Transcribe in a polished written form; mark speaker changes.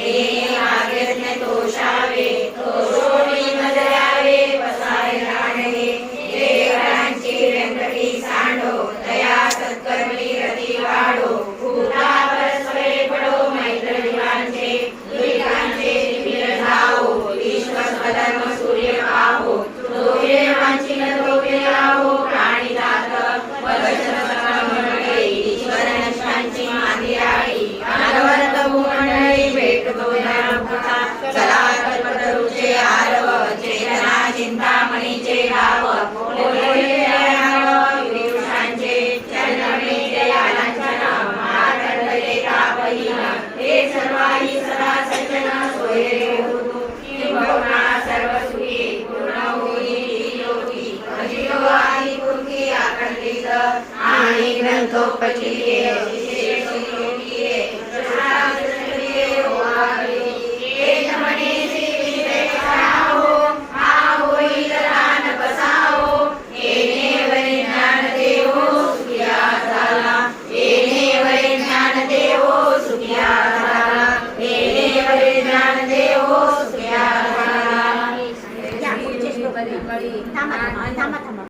Speaker 1: येणे आज्ञे तोषावे तोषोनी मजरावे पसारे राणे देवरांची व्यंकटी सांडो दया सत्कर्मी रती वाढो भूता परस्परे पडो मैत्रिकांचे दुरिकांचे निबिड धावो विश्वस्वधर्म सूर्य पाहो दोघे वांछिन दोघे राहो प्राणी जात वचन मंडळी ईश्वर नष्टांची मांदियाळी भगवंत भूमंडळी भेटतो धर्मकथा चला कल्पतरुचे आरव चेतना चिंतामणीचे गाव बोलले विदुषांचे चंद्रमेचे लांछन मातंडले तापहीन हे सर्वाही सदा सज्जन सोयरे होतु किंबहुना सर्व सुखी पूर्ण होई योगी अजियो आदि पुरखी आखंडित आणि ग्रंथोपचिये विशेष योगिये प्रसादश्रिये ओवावे एक म्हणे श्री विवेकाहो हा होईल दान बसावो येणे वरी ज्ञान देवो सुखिया झाला येणे वरी ज्ञान देवो सुखिया झाला येणे वरी ज्ञान देवो सुखिया झाला.